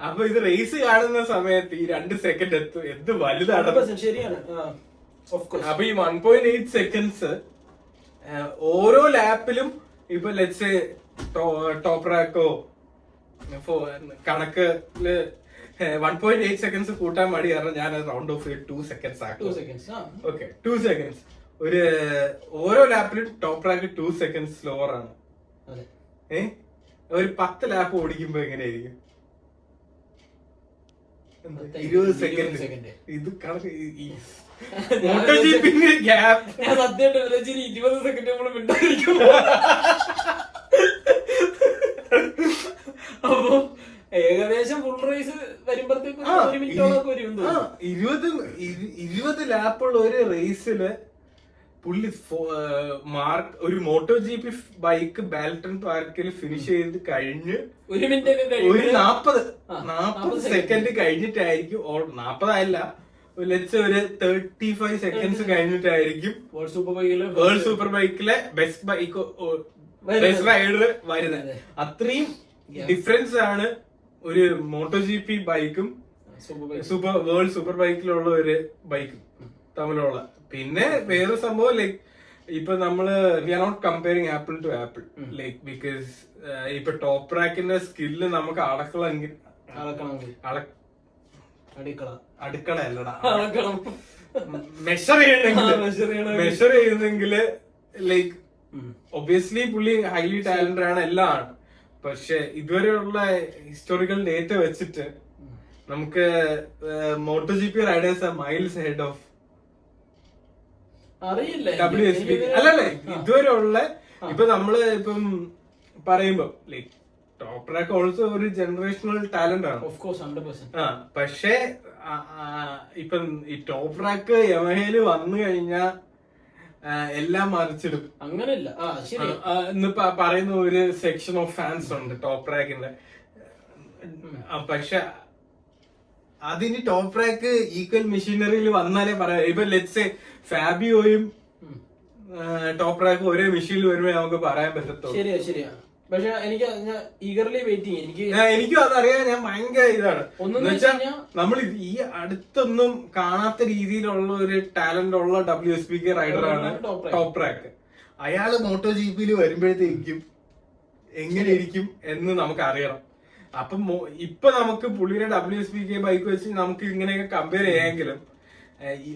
അപ്പൊ ഇത് റേസ് കാണുന്ന സമയത്ത് ഈ 2 സെക്കൻഡ് എന്ത് വലുതാണ്. ശരിയാണ്. അപ്പൊ ഈ 1.8 സെക്കൻഡ്സ് ഓരോ ലാപ്പിലും ഇപ്പൊ ലെറ്റ്സ് ടോപ്പ് റാക്കോ കണക്കില് 1.8 സെക്കൻഡ്സ് കൂട്ടാൻ മടി കാരണം ഞാൻ റൗണ്ട് ഓഫ് 2 സെക്കൻഡ്സ് ആക്കും. ഓക്കെ 2 സെക്കൻഡ്സ് ഒരു ഓരോ ലാപ്പിലും ടോപ്പ് റാങ്ക് 2 സെക്കൻഡ് സ്ലോവർ ആണ്. ഒരു 10 ലാപ്പ് ഓടിക്കുമ്പോ എങ്ങനെയായിരിക്കും? 20 സെക്കൻഡ്. ഇത് കണക്ക് ഗ്യാപ്പ് ഞാൻ സത്യമായിട്ട് 20 സെക്കൻഡ് നമ്മൾ മിണ്ടായിരിക്കും. അപ്പൊ ഏകദേശം ഫുൾ റേസ് വരുമ്പോഴത്തേക്ക് 1 മിനിറ്റോളൊക്കെ വരും. 20 ലാപ്പുള്ള ഒരു റേസില് പുള്ളി ഒരു മോട്ടോ GP ബൈക്ക് ബാൽട്ടൺ പാർക്കിൽ ഫിനിഷ് ചെയ്ത് കഴിഞ്ഞ് 1 മിനിറ്റ് ഒരു 40 സെക്കൻഡ് കഴിഞ്ഞിട്ടായിരിക്കും 40 ആയില്ല ലെറ്റ്സ് ഒരു 35 സെക്കൻഡ്സ് കഴിഞ്ഞിട്ടായിരിക്കും വേൾഡ് സൂപ്പർ ബൈക്കിലെ ബെസ്റ്റ് റൈഡർ വരുന്നത്. അത്രയും ഡിഫറൻസ് ആണ് ഒരു മോട്ടോ GP ബൈക്കും വേൾഡ് സൂപ്പർ ബൈക്കിലുള്ള ഒരു ബൈക്കും തമ്മിലുള്ള. പിന്നെ വേറെ സംഭവം ലൈക്ക് ഇപ്പൊ നമ്മള് we are not comparing apple to apple like because ഇപ്പൊ ടോപ്പ് റാക്കിന്റെ സ്കില്ല് നമുക്ക് അടുക്കള അല്ലടാ മെഷർ ചെയ്യുന്നെങ്കില് ലൈക്ക് ഒബ്വിയസ്ലി പുള്ളി ഹൈലി ടാലന്റഡ് ആണ്, എല്ലാം ആണ്. പക്ഷെ ഇതുവരെയുള്ള ഹിസ്റ്റോറിക്കൽ ഡേറ്റ വെച്ചിട്ട് നമുക്ക് moto GP riders miles head of WSB. അല്ലല്ലേ ഇതുവരെ ഉള്ള ഇപ്പൊ നമ്മള് ഇപ്പം പറയുമ്പോ ലൈക്ക് ടോപ്പ് റാക്ക് ഓൾസോ ഒരു ജനറേഷണൽ ടാലന്റ് ആണ്. പക്ഷെ ഇപ്പം ഈ ടോപ്പ് റാക്ക് യമഹയില് വന്നു കഴിഞ്ഞാ എല്ലാം മറിച്ചിടും. അങ്ങനെയല്ല എന്ന് പറയുന്ന ഒരു സെക്ഷൻ ഓഫ് ഫാൻസ് ഉണ്ട് ടോപ്പ് റാക്കിന്റെ. പക്ഷെ അതിന് ടോപ്പ് റാക്ക് ഈക്വൽ മെഷീനറിയിൽ വന്നാലേ പറയാം. ഇപ്പൊ ലെറ്റ്സ് ഫാബിയോയും ടോപ്പ് റാക്കും ഒരേ മെഷീനിൽ വരുമ്പോ നമുക്ക് പറയാൻ പറ്റത്തുള്ളൂ. ശരിയാ ശരിയാ. പക്ഷെ എനിക്കും അതറിയാൻ ഞാൻ ഭയങ്കര ഇതാണ്. നമ്മൾ ഈ അടുത്തൊന്നും കാണാത്ത രീതിയിലുള്ള ഒരു ടാലന്റ് ഉള്ള WSBK റൈഡറാണ് ടോപ്പ് റാക്ക്. അയാള് മോട്ടോ GPയിൽ വരുമ്പോഴത്തേക്കും എങ്ങനെ ഇരിക്കും എന്ന് നമുക്ക് അറിയണം. അപ്പം ഇപ്പൊ നമുക്ക് പുള്ളിയുടെ WSBK ബൈക്ക് വെച്ച് നമുക്ക് ഇങ്ങനെയൊക്കെ കമ്പയർ ചെയ്യാമെങ്കിലും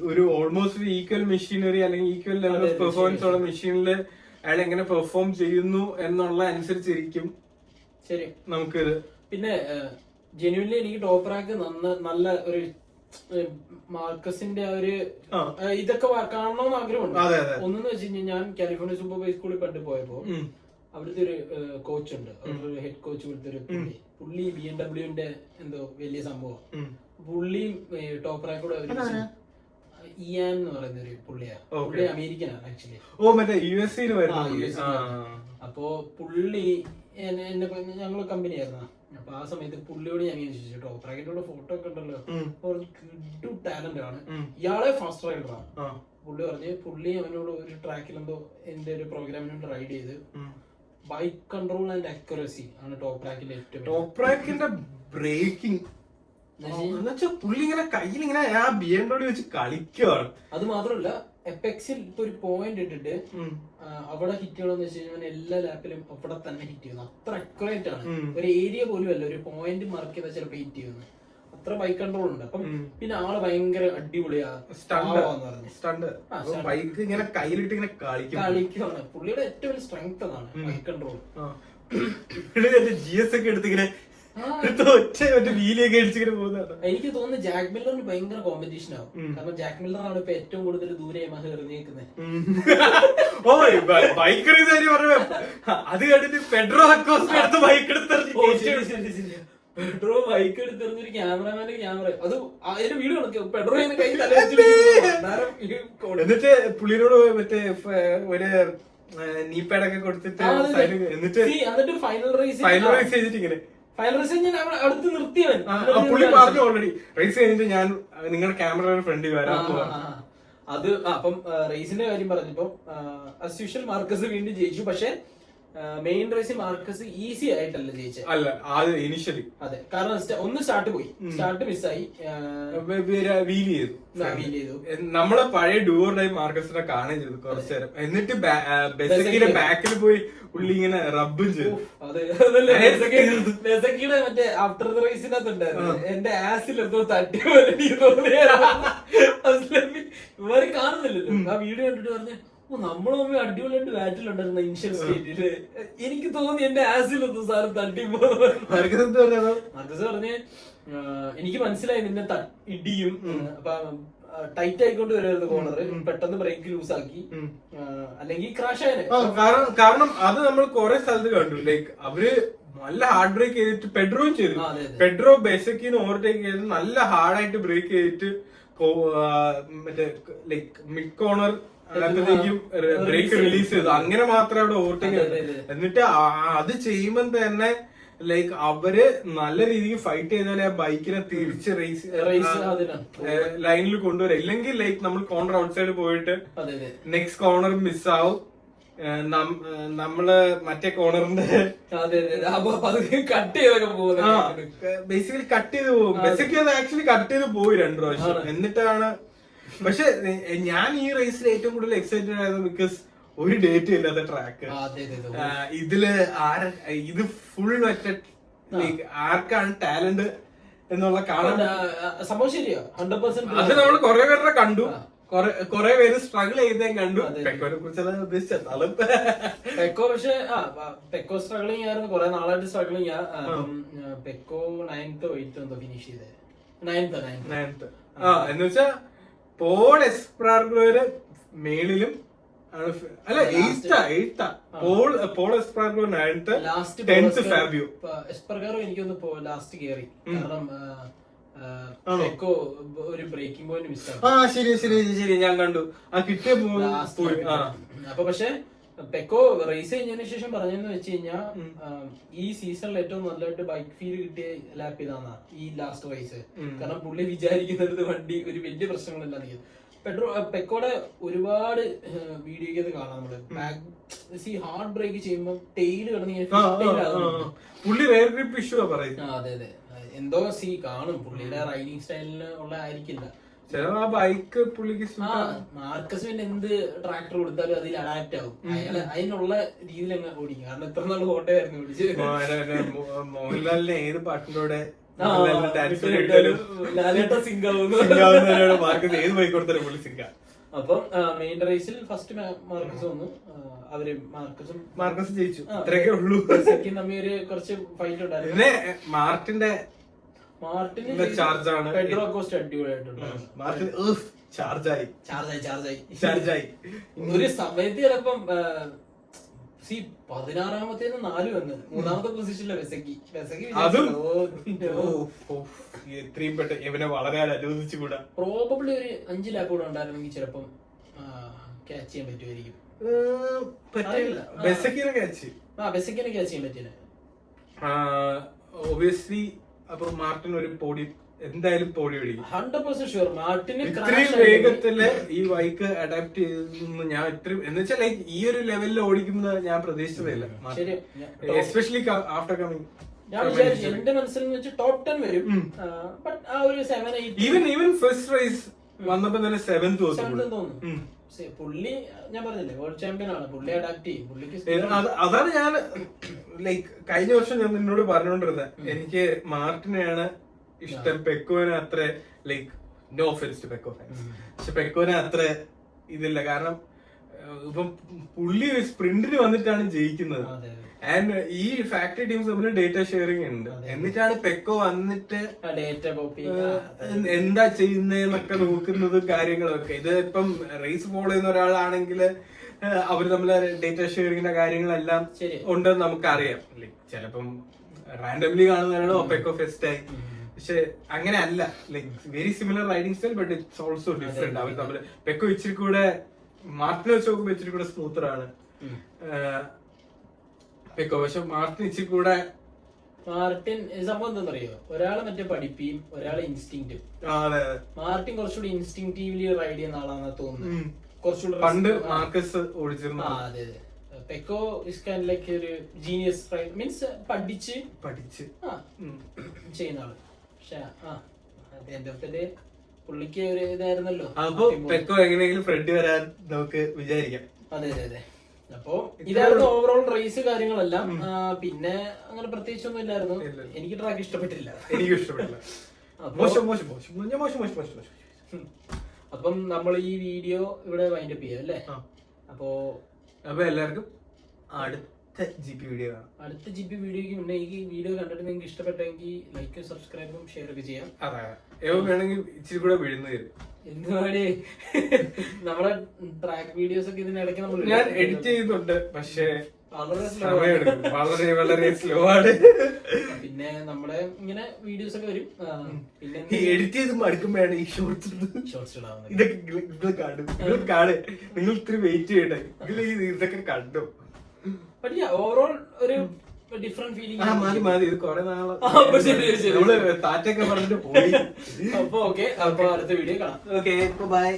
ഒരു ഓൾമോസ്റ്റ് ഈക്വൽ മെഷീനറി അല്ലെങ്കിൽ ഈക്വൽ ലെവൽ ഓഫ് പെർഫോമൻസ് ഉള്ള മെഷീനിൽ അയാൾ എങ്ങനെ പെർഫോം ചെയ്യുന്നു എന്നുള്ള അനുസരിച്ചിരിക്കും ശരി നമുക്ക്. പിന്നെ ജെന്യുവൻലി എനിക്ക് ടോപ്പ് റാക്ക് നല്ല ഒരു മാർക്കസിന്റെ ആ ഒരു ഇതൊക്കെ കാണണമെന്ന് ആഗ്രഹമുണ്ട്. ഒന്നെന്ന് വെച്ച് കഴിഞ്ഞാൽ ഞാൻ കാലിഫോർണിയ സൂപ്പർ ബൈക്ക് സ്കൂളിൽ പണ്ട് പോയപ്പോ അവിടുത്തെ ഒരു കോച്ച് ഉണ്ട്, ഒരു ഹെഡ് കോച്ച് പോലത്തെ ഒരു പുള്ളി BMW എന്തോ വലിയ സംഭവം. പുള്ളിയും ടോപ്പ് റാക്കൂടെ ഇയാൻ എന്ന് പറയുന്ന ഒരു പുള്ളി അമേരിക്കനാണ് ആക്ച്വലി. അപ്പോ പുള്ളി ഞങ്ങള് കമ്പനി ആയിരുന്ന. അപ്പൊ ആ സമയത്ത് പുള്ളിയോട് ഞാൻ ചോദിച്ചു ടോപ്പ് റാക്കിന്റെ ഫോട്ടോ ഒക്കെ ഉണ്ടല്ലോ, കിഡു ടാലന്റ് ആണ്, ഇയാളെ ഫാസ്റ്റ് റൈഡറാണ്. പുള്ളി പറഞ്ഞ് പുള്ളി അവനോട് ഒരു ട്രാക്കിൽ എന്റെ ഒരു പ്രോഗ്രാമിനോട് റൈഡ് ചെയ്ത് ബൈക്ക് കൺട്രോൾ ആൻഡ് അക്യുറസി ആണ് ടോപ്പ് റാക്കിന്റെ ഏറ്റവും. ടോപ്പ് റാക്കിന്റെ ബ്രേക്കിംഗ് പുള്ളി ഇങ്ങനെ കയ്യിൽ ഇങ്ങനെ ആ BMW വെച്ച് കളിക്കുകയാണ്. അത് മാത്രമല്ല എപെക്സിൽ ഇപ്പൊ ഒരു പോയിന്റ് ഇട്ടിട്ട് അവിടെ ഹിറ്റ് ചെയ്യണമെന്ന് വെച്ച് കഴിഞ്ഞാൽ എല്ലാ ലാപ്പിലും അവിടെ തന്നെ ഹിറ്റ് ചെയ്യുന്നു. അത്ര അക്യുറേറ്റ് ആണ്. ഒരു ഏരിയ പോലും അല്ല, ഒരു പോയിന്റ് മാർക്ക് ചെയ്താൽ ചിലപ്പോൾ ഹിറ്റ് ചെയ്യുന്നു. അത്ര ബൈക്ക് കൺട്രോൾ ഉണ്ട്. അപ്പം പിന്നെ ആള് ഭയങ്കര അടിപൊളിയാ സ്റ്റണ്ട് ബൈക്ക് ഇങ്ങനെ കയ്യിലിട്ട് ഇങ്ങനെ കളിക്കുവാണ്. പുള്ളിയുടെ ഏറ്റവും വലിയ സ്ട്രെങ്ത് അതാണ് ബൈക്ക് കൺട്രോൾ. GS ഒക്കെ എടുത്ത് ഇങ്ങനെ എനിക്ക് തോന്നുന്നു ജാക്ക് മില്ലറിന് ഭയങ്കര കോമ്പറ്റീഷൻ ആവും. കാരണം ജാക്ക് മില്ലറാണ് ഇപ്പൊ ഏറ്റവും കൂടുതൽ ദൂരെ യമഹ എറിഞ്ഞേക്കുന്നത്. ബൈക്ക് അത് കണ്ടിട്ട് പെഡ്രോ എടുത്ത് ബൈക്ക് പെഡ്രോ ബൈക്ക് എടുത്തെറിഞ്ഞൊരു ക്യാമറമാന്റെ ക്യാമറ അത് അതിന്റെ വീഡിയോ പെഡ്രോ കൈ തല എന്നിട്ട് പുള്ളിയോട് മറ്റേ ഒരു നീപ്പാഡൊക്കെ കൊടുത്തിട്ട് എന്നിട്ട് ഫൈനൽ റേസ് ചെയ്തിട്ട് ഇങ്ങനെ ഫൈനൽ റേസ് ഞാൻ അടുത്ത് നിർത്തിയവൻ. പുള്ളി പറഞ്ഞു ഓൾറെഡി റേസ് കഴിഞ്ഞിട്ട് ഞാൻ നിങ്ങളുടെ ക്യാമറ ഫ്രണ്ടിൽ വരാം. അത് അപ്പം റേസിന്റെ കാര്യം പറഞ്ഞപ്പോ ആസ് യൂഷ്വൽ മാർക്കസ് വീണ്ടും ജയിച്ചു. പക്ഷെ മെയിൻ റേസിൽ മാർക്കസ് ഈസി ആയിട്ടല്ല ജയിച്ചത്. അല്ല അത് ഇനിഷ്യലി അതെ, കാരണം ഒന്ന് സ്റ്റാർട്ട് പോയി, സ്റ്റാർട്ട് മിസ്സായി, വീൽ ചെയ്തു. നമ്മളെ പഴയ ഡുവർ ടൈം മാർക്കസിനെ കാണുകയും ചെയ്തു കുറച്ചു നേരം. എന്നിട്ട് ബെസക്കിന്റെ ബാക്കിൽ പോയി പുള്ളി ഇങ്ങനെ റബ്ബും ചെയ്തു. ബെസക്കിയുടെ മറ്റേ ആഫ്റ്റർ ദ റേസിനകത്തുണ്ടായിരുന്നു എന്റെ ആസിൽ എന്തോ തട്ടി പോലെ ഇവര് കാണുന്നില്ലല്ലോ. ആ വീഡിയോ കണ്ടിട്ട് പറഞ്ഞ നമ്മള് തമ്മിൽ അടിപൊളിയായിട്ട് ബാറ്റിലുണ്ടായിരുന്ന ഇനിഷ്യൽ സ്റ്റേറ്റില് എനിക്ക് തോന്നി എന്റെ ആസിലൊന്നും സാധനം തട്ടിപ്പോ. മാർക്കസ് പറഞ്ഞ് എനിക്ക് മനസ്സിലായി നിന്നെ ഇടിയും, അപ്പൊ ടൈറ്റ് ആയിക്കൊണ്ട് വരുമായിരുന്നു കോർണർ, പെട്ടെന്ന് ബ്രേക്ക് ലൂസ് ആക്കി അല്ലെങ്കിൽ ക്രാഷ് ആയനെ. കാരണം അത് നമ്മൾ കുറെ സ്ഥലത്ത് കണ്ടു. ലൈക്ക് അവര് നല്ല ഹാർഡ് ബ്രേക്ക് ചെയ്തിട്ട് പെഡ്രോയും ചെയ്തു. പെഡ്രോ ബേസിക്കിന് ഓവർടേക്ക് ചെയ്ത് നല്ല ഹാർഡായിട്ട് ബ്രേക്ക് ചെയ്തിട്ട് മറ്റേ like mid corner break release ചെയ്തു. അങ്ങനെ മാത്രമേ അവിടെ ഓവർടേക്ക് ചെയ്തു. എന്നിട്ട് അത് ചെയ്യുമ്പോൾ തന്നെ ലൈക്ക് അവര് നല്ല രീതിക്ക് ഫൈറ്റ് ചെയ്താലേ ആ ബൈക്കിനെ തിരിച്ച് റേസ് ലൈനിൽ കൊണ്ടുവരാം. ഇല്ലെങ്കിൽ ലൈക്ക് നമ്മൾ കോർണർ ഔട്ട് സൈഡ് പോയിട്ട് നെക്സ്റ്റ് കോർണർ മിസ്സാവും. നമ്മള് മറ്റേ കോർണറിന്റെ ബേസിക്കലി കട്ട് ചെയ്ത് പോകും. ബേസിക്കലി അത് ആക്ച്വലി കട്ട് ചെയ്ത് പോയി 2 പ്രാവശ്യം. എന്നിട്ടാണ് പക്ഷെ ഞാൻ ഈ റേസിൽ ഏറ്റവും കൂടുതൽ എക്സൈറ്റഡ് ആയത് ബിക്കോസ് ഒരു ഡേറ്റ് ഇല്ലാത്ത ട്രാക്ക്. ഇതില് ഇത് ഫുൾ മറ്റേ ആർക്കാണ് ടാലന്റ് എന്നുള്ള കാണാൻ സംഭവം ശരിയാ 100%. അത് നമ്മൾ കുറെ പേരുടെ കണ്ടു, കുറെ പേര് സ്ട്രഗിൾ ചെയ്തേ കണ്ടു. പെക്കോനെ കുറിച്ചല്ല ഉദ്ദേശിച്ചത്. പെക്കോ പക്ഷെ പെക്കോ സ്ട്രഗിളിങ് ആയിരുന്നു, കുറെ നാളായിട്ട് സ്ട്രഗിളിങ്. പെക്കോ 9th 8th എന്തോ ഫിനിഷ് ചെയ്തേ. 9th എന്ന് വെച്ചാ പോൾ എസ്പ്രാർഗോയുടെ മേളിലും അല്ല 8th Paul എസ്പ്രാർഗോ 9th 10th Fabio. എസ്പ്രാർഗോ എനിക്കൊന്ന് ലാസ്റ്റ് കയറി, കാരണം പെക്കോ ഒരു ബ്രേക്കിംഗ് പോയിന്റ് മിസ്സായി. ശരി ഞാൻ കണ്ടു ആ കിട്ടിയ അപ്പൊ പക്ഷെ പെക്കോ റേസ് കഴിഞ്ഞതിന് ശേഷം പറഞ്ഞെന്ന് വെച്ച് കഴിഞ്ഞാൽ ഈ സീസണിൽ ഏറ്റവും നല്ലതായിട്ട് ബൈക്ക് ഫീൽ കിട്ടിയ ലാപ്പ് ഇതാണ് ഈ ലാസ്റ്റ് റേസ്. കാരണം പുള്ളി വിചാരിക്കുന്നത് വണ്ടി ഒരു വലിയ പ്രശ്നങ്ങളില്ല. പെക്കോടെ ഒരുപാട് വീഡിയോയ്ക്ക് കാണാം നമ്മള്. ഹാർഡ് ബ്രേക്ക് ചെയ്യുമ്പോ ടെയില് അതെ അതെ എന്തോ കാണും പുള്ളിയുടെ റൈഡിങ് സ്റ്റൈലിന് ഉള്ള ആയിരിക്കില്ല. ബൈക്ക് പുള്ളിക്ക് മാർക്കസ് പിന്നെ എന്ത് ട്രാക്ടർ കൊടുത്താലും അതിൽ അഡാപ്റ്റ് ആവും. അയാള് അതിനുള്ള രീതിയിൽ അങ്ങ് ഓടിക്കും. കാരണം എത്ര നാൾ കോട്ടയായിരുന്നു ഓടിച്ചത്. മോഹൻലാലിന് ഏത് പാട്ടിലൂടെ അപ്പം മെയിൻ റേസിൽ ഫസ്റ്റ് മാർക്കസ് വന്നു. അവര് മാർക്കസ് ജയിച്ചു. അത്രയൊക്കെ ഉള്ളൂ. തമ്മിൽ ഒരു കുറച്ച് ഫൈറ്റ് ഉണ്ടായിരുന്നു. മാർട്ടിന്റെ ചാർജാണ്. പെഡ്രോ അക്കോസ്റ്റ അടിപൊളിയായിട്ടുണ്ട്. ചാർജായി ഒരു സമയത്ത് ചിലപ്പം 16ാമത്തേന്ന് 4 വന്ന് 3ാമത്തെ പൊസിഷനിലെ വെസക്കി എത്രയും പെട്ടെന്ന് ഇവനെ വളരെ അനുവദിച്ചുകൂടാ. പ്രോബബ്ലി ഒരു 5 ലാപ്പ് കൂടെ ഉണ്ടായിരുന്നെങ്കിൽ ചിലപ്പം ക്യാച്ച് ചെയ്യാൻ പറ്റുമായിരിക്കും. ബെസക്കിനെ ക്യാച്ച് ചെയ്യാൻ പറ്റില്ല. ഒബിയസ്ലി അപ്പൊ മാർട്ടിൻ ഒരു പോടി എന്തായാലും പോടി പിടിക്കും 100% ഷുവർ. മാർട്ടിന് ഇത്രയും വേഗത്തില് ഈ ബൈക്ക് അഡാപ്റ്റ് ചെയ്തെന്ന് ഞാൻ ഇത്രയും എന്ന് വെച്ചാൽ ലൈക്ക് ഈ ഒരു ലെവലിൽ ഓടിക്കുന്നത് ഞാൻ പ്രതീക്ഷിച്ചതല്ല. എസ്പെഷ്യലി ആഫ്റ്റർ കമ്മിങ് ഞാൻ വിചാരിച്ചു എന്റെ മനസ്സിൽ വെച്ച് ടോപ്പ് 10 വരും. ബട്ട് ആ ഒരു 7-8 ഈവൻ ഫസ്റ്റ് റേസ് വന്നപ്പോ തന്നെ 7th തോന്നുന്നു. പുള്ളി ഞാൻ പറഞ്ഞില്ലേ വേൾഡ് ചാമ്പ്യൻ ആണ്, പുള്ളി അഡാപ്റ്റ് ചെയ്യും. പുള്ളിക്ക് അതാണ് ഞാൻ ലൈക്ക് കഴിഞ്ഞ വർഷം ഞാൻ നിന്നോട് പറഞ്ഞുകൊണ്ടിരുന്നത് എനിക്ക് മാർട്ടിനെയാണ് ഇഷ്ടം. പെക്കോനെ അത്ര like no offence to Pecco fans, പക്ഷെ പെക്കോനെ അത്ര ഇതില്ല. കാരണം ഇപ്പം പുള്ളി സ്പ്രിന്റിന് വന്നിട്ടാണ് ജയിക്കുന്നത്. ആൻഡ് ഈ ഫാക്ടറി ടീംസ് തമ്മിൽ ഡേറ്റ ഷെയറിംഗ് ഉണ്ട്. എന്നിട്ടാണ് പെക്കോ വന്നിട്ട് എന്താ ചെയ്യുന്നതെന്നൊക്കെ നോക്കുന്നതും കാര്യങ്ങളൊക്കെ. ഇത് ഇപ്പം റേസ് ഫോളോ ചെയ്യുന്ന ഒരാളാണെങ്കിൽ അവര് തമ്മിൽ ഡേറ്റ ഷെയറിങ്ങിന്റെ കാര്യങ്ങളെല്ലാം ഉണ്ടെന്ന് നമുക്കറിയാം. ചിലപ്പം റാൻഡംലി കാണുന്നവരാണോ പെക്കോ ഫെസ്റ്റ് ആയി, പക്ഷെ അങ്ങനെ അല്ല. Like very similar riding style, but it's also different. അവർ തമ്മിൽ പെക്കോ ഇച്ചിരി കൂടെ മാർട്ടിനെ വെച്ച് നോക്കുമ്പോ ഇച്ചിരി കൂടെ സ്മൂത്തറാണ് പെക്കോ. പക്ഷെ മാർട്ടിൻ ഇച്ചിരി കൂടെ മാർട്ടിൻ സംഭവം എന്താണെന്നറിയോ, ഒരാളെ മറ്റേ പഠിപ്പിയും ഒരാളെ ഇൻസ്റ്റിങ്ക്റ്റും. മാർട്ടിൻ കുറച്ചുകൂടി ഇൻസ്റ്റിങ്റ്റീവ്ലി റൈഡ് ചെയ്യുന്ന ആളാണെന്ന് തോന്നുന്നു. കുറച്ചുകൂടി പണ്ട് മാർക്കസ് ഓടിച്ചിരുന്നു. അതെ അതെ. പെക്കോ ഇസ് കൈൻഡ് ലൈക്ക് ഒരു ജീനിയസ് റൈഡ്, മീൻസ് പഠിച്ച് ചെയ്യുന്ന ആള്. പക്ഷെ എന്റെ ഓഫ് ദ ഡേ പുള്ളിക്ക് ഒരു ഇതായിരുന്നല്ലോ. അപ്പൊ പെക്കോ എങ്ങനെയെങ്കിലും ഫ്രണ്ട് വരാൻ നമുക്ക് വിചാരിക്കാം. അതെ അതെ അതെ. അപ്പൊ ഇതായിരുന്നു ഓവറോൾ റേസ് കാര്യങ്ങളെല്ലാം. പിന്നെ അങ്ങനെ പ്രത്യേകിച്ചൊന്നും ഇല്ലായിരുന്നു. എനിക്ക് ട്രാക്ക് ഇഷ്ടപ്പെട്ടില്ല. എനിക്ക് ഇഷ്ടപ്പെട്ടില്ല. അപ്പം നമ്മൾ ഈ വീഡിയോ ഇവിടെ വൈൻഡപ്പ് ചെയ്യാം അല്ലേ? അപ്പൊ എല്ലാവർക്കും അടുത്ത GP വീഡിയോ കാണാം. അടുത്ത GP വീഡിയോക്ക് മുന്നേ ഈ വീഡിയോ കണ്ടിട്ട് നിങ്ങൾക്ക് ഇഷ്ടപ്പെട്ടെങ്കിൽ ലൈക്കും സബ്സ്ക്രൈബും ഷെയർ ഒക്കെ ചെയ്യാം. വേണമെങ്കിൽ ഇച്ചിരി കൂടെ വീഴുന്നു തരും. എന്തുവാടി നമ്മുടെ ട്രാക്ക് വീഡിയോസ് ഒക്കെ ഇതിനിടയ്ക്ക് നമ്മൾ ഞാൻ എഡിറ്റ് ചെയ്യുന്നുണ്ട്, പക്ഷേ വളരെ വളരെ സ്ലോ ആണ്. പിന്നെ നമ്മുടെ ഇങ്ങനെ വീഡിയോസ് ഒക്കെ വരും. പിന്നെ എഡിറ്റ് ചെയ്ത് മടുക്കുമ്പോഴാണ് ഈ ഷോർട്സ് ഇടാവുന്നത്. ഇതൊക്കെ കാണും. നിങ്ങൾ ഇത്തിരി വെയിറ്റ് ചെയ്യട്ടെ, ഇതൊക്കെ കണ്ടു. ഓവറോൾ ഒരു ഡിഫറെന്റ് ഫീലിംഗ്. മതി ഇത് കൊറേ നാളെ താറ്റൊക്കെ പറഞ്ഞിട്ട് പോയി. അപ്പൊ ഓക്കെ, അപ്പൊ അടുത്ത വീഡിയോ കാണാം. Okay, by.